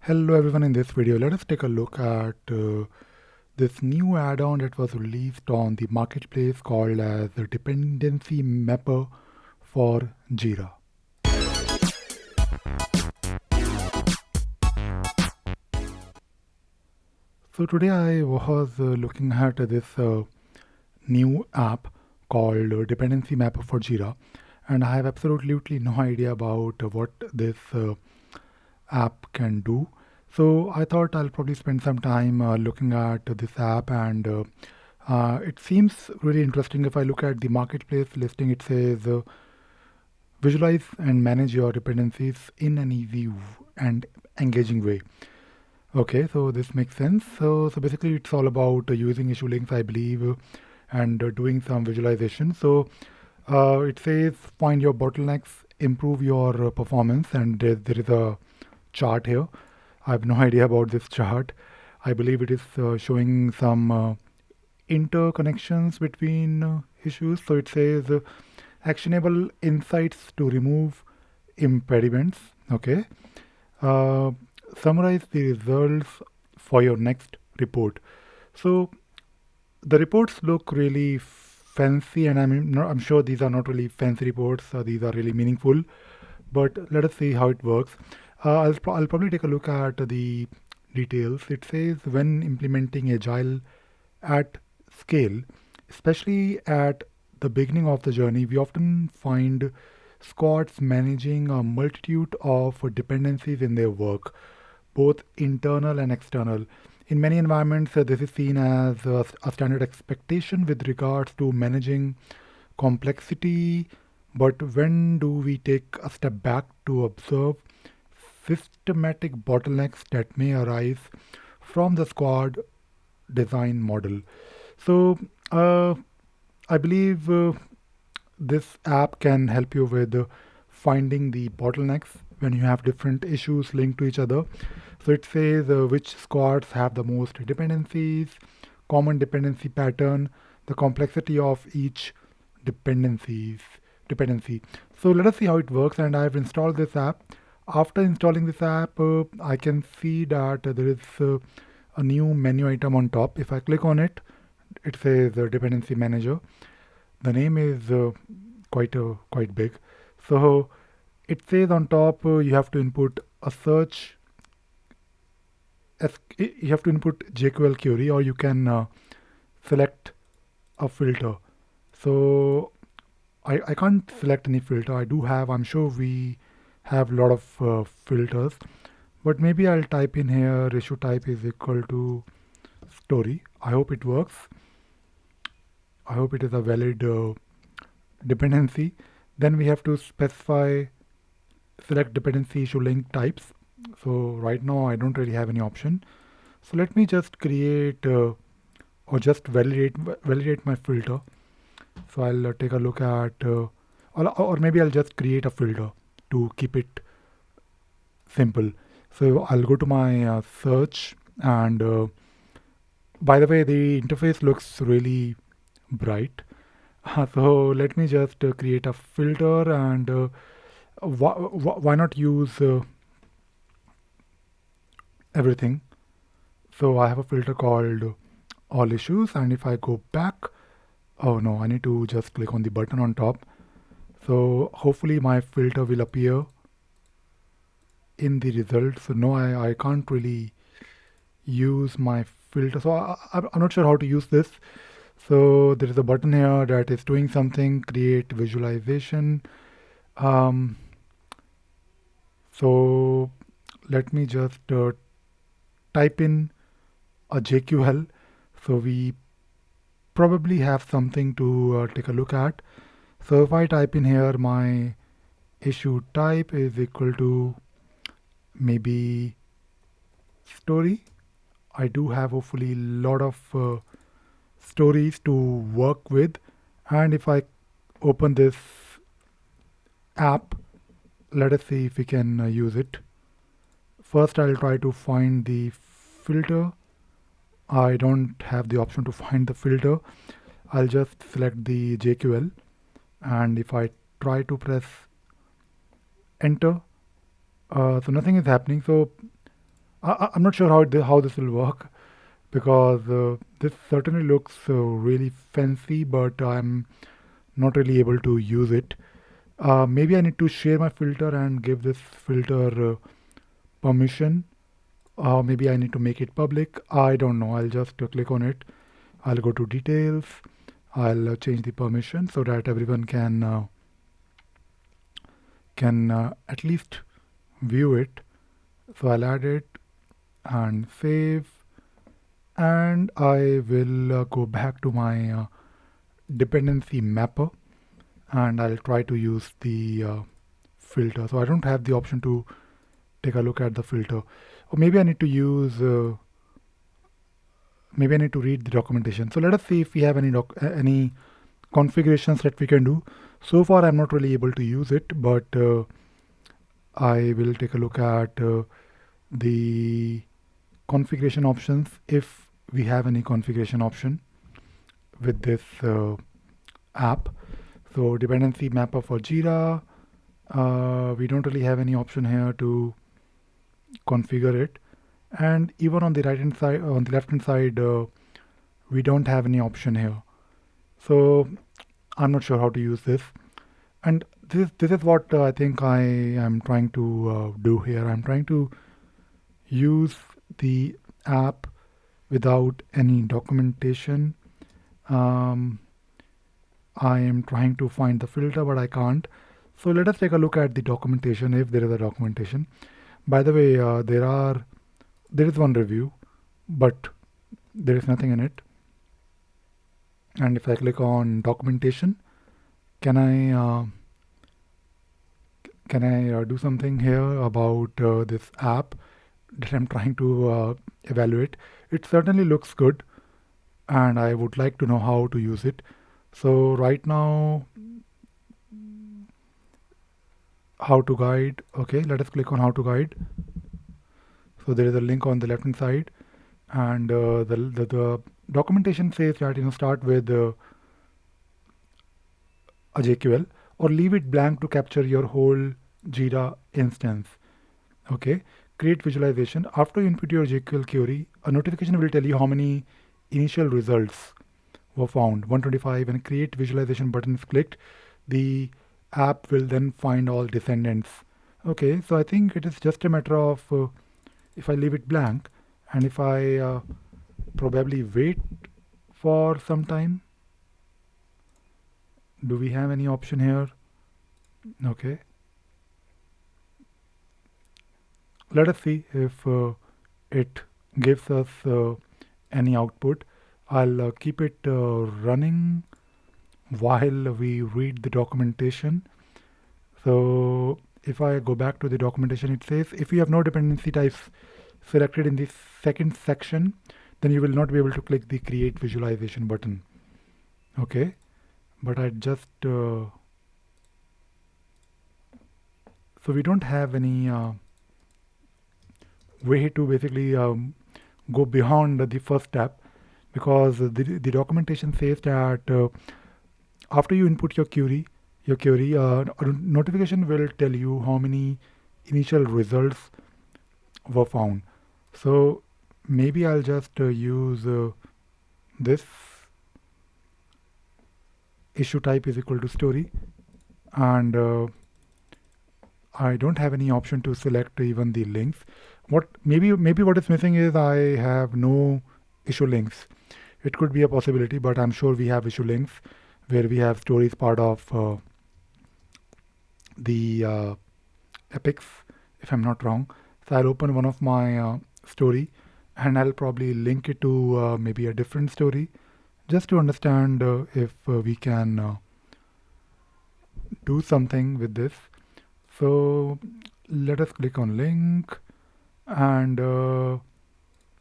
Hello everyone, in this video let us take a look at this new add-on that was released on the marketplace called as the Dependency Mapper for Jira. So today I was looking at this new app called Dependency Mapper for Jira, and I have absolutely no idea about what this app can do. So I thought I'll probably spend some time looking at this app, and it seems really interesting. If I look at the marketplace listing, it says visualize and manage your dependencies in an easy and engaging way. Okay, so this makes sense. So basically, it's all about using issue links, I believe, and doing some visualization. So it says find your bottlenecks, improve your performance, and there is a chart here. I have no idea about this chart. I believe it is showing some interconnections between issues. So it says actionable insights to remove impediments. Okay. Uh, Summarize the results for your next report. So the reports look really fancy, and I'm sure these are not really fancy reports. These are really meaningful. But let us see how it works. I'll probably take a look at the details. It says when implementing Agile at scale, especially at the beginning of the journey, we often find squads managing a multitude of dependencies in their work, both internal and external. In many environments, this is seen as a standard expectation with regards to managing complexity. But when do we take a step back to observe systematic bottlenecks that may arise from the squad design model? So, I believe this app can help you with finding the bottlenecks when you have different issues linked to each other. So it says which squads have the most dependencies, common dependency pattern, the complexity of each dependencies dependency. So let us see how it works. And I've installed this app. After installing this app, I can see that there is a new menu item on top. If I click on it, it says dependency manager. The name is quite big. So it says on top you have to input a search. You have to input JQL query, or you can select a filter. So I can't select any filter. I'm sure we have a lot of filters, but maybe I'll type in here issue type is equal to story. I hope it works. I hope it is a valid dependency. Then we have to specify select dependency issue link types. So right now I don't really have any option. So let me just create or just validate my filter. So I'll take a look at or maybe I'll just create a filter to keep it simple. So I'll go to my search, and by the way, the interface looks really bright. So let me just create a filter, and why not use everything? So I have a filter called all issues, and if I go back, oh no, I need to just click on the button on top. So hopefully my filter will appear in the results. So no, I can't really use my filter. So I'm not sure how to use this. So there is a button here that is doing something, create visualization. Um, so let me just type in a JQL. So we probably have something to take a look at. So if I type in here my issue type is equal to maybe story. I do have hopefully a lot of stories to work with. And if I open this app, let us see if we can use it. First, I'll try to find the filter. I don't have the option to find the filter. I'll just select the JQL, and if I try to press enter, so nothing is happening. So I'm not sure how this will work, because this certainly looks really fancy, but I'm not really able to use it. Maybe I need to share my filter and give this filter permission. Maybe I need to make it public. I don't know. I'll just click on it. I'll go to details. I'll change the permission so that everyone can at least view it. So I'll add it and save, and I will go back to my dependency mapper, and I'll try to use the filter. So I don't have the option to take a look at the filter, or maybe I need to use maybe I need to read the documentation. So let us see if we have any configurations that we can do. So far I'm not really able to use it, but I will take a look at the configuration options, if we have any configuration option with this app. So dependency mapper for Jira, we don't really have any option here to configure it, and even on the right hand side, on the left hand side, we don't have any option here. So I'm not sure how to use this, and this is what I think I am trying to do here. I'm trying to use the app without any documentation. um, I am trying to find the filter, but I can't. So let us take a look at the documentation, if there is a documentation. By the way, there is one review, but there is nothing in it. And if I click on documentation, can I do something here about this app that I'm trying to evaluate? It certainly looks good, and I would like to know how to use it. So right now, how to guide. Okay, let us click on how to guide. So there is a link on the left hand side, and the documentation says that start with a JQL, or leave it blank to capture your whole Jira instance. Okay, create visualization. After you input your JQL query, a notification will tell you how many initial results were found, 125. When create visualization button is clicked, the app will then find all descendants. Okay, so I think it is just a matter of if I leave it blank, and if I probably wait for some time. Do we have any option here? Okay, let us see if it gives us any output. I'll keep it running while we read the documentation. So if I go back to the documentation, it says if you have no dependency types selected in the second section, then you will not be able to click the create visualization button. Okay, but I just so we don't have any way to basically go beyond the first step, because the documentation says that after you input your query, a notification will tell you how many initial results were found. So maybe I'll just use this issue type is equal to story, and I don't have any option to select even the links. What maybe what is missing is I have no issue links. It could be a possibility, but I'm sure we have issue links where we have stories part of the epics, if I'm not wrong. So I'll open one of my story, and I'll probably link it to maybe a different story, just to understand if we can do something with this. So let us click on link, and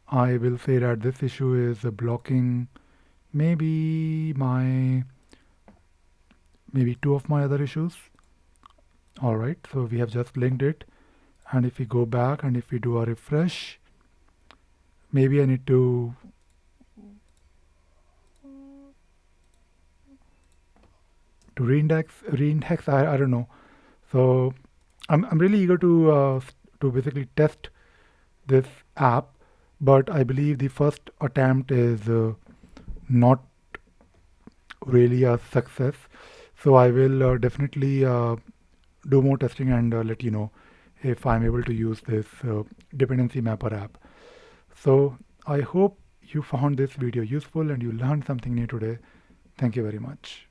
I will say that this issue is blocking maybe two of my other issues. All right, so we have just linked it, and if we go back and if we do a refresh, maybe I need to reindex. I don't know. So I'm really eager to basically test this app, but I believe the first attempt is not really a success. So I will definitely do more testing and let you know if I'm able to use this Dependency Mapper app. So I hope you found this video useful and you learned something new today. Thank you very much.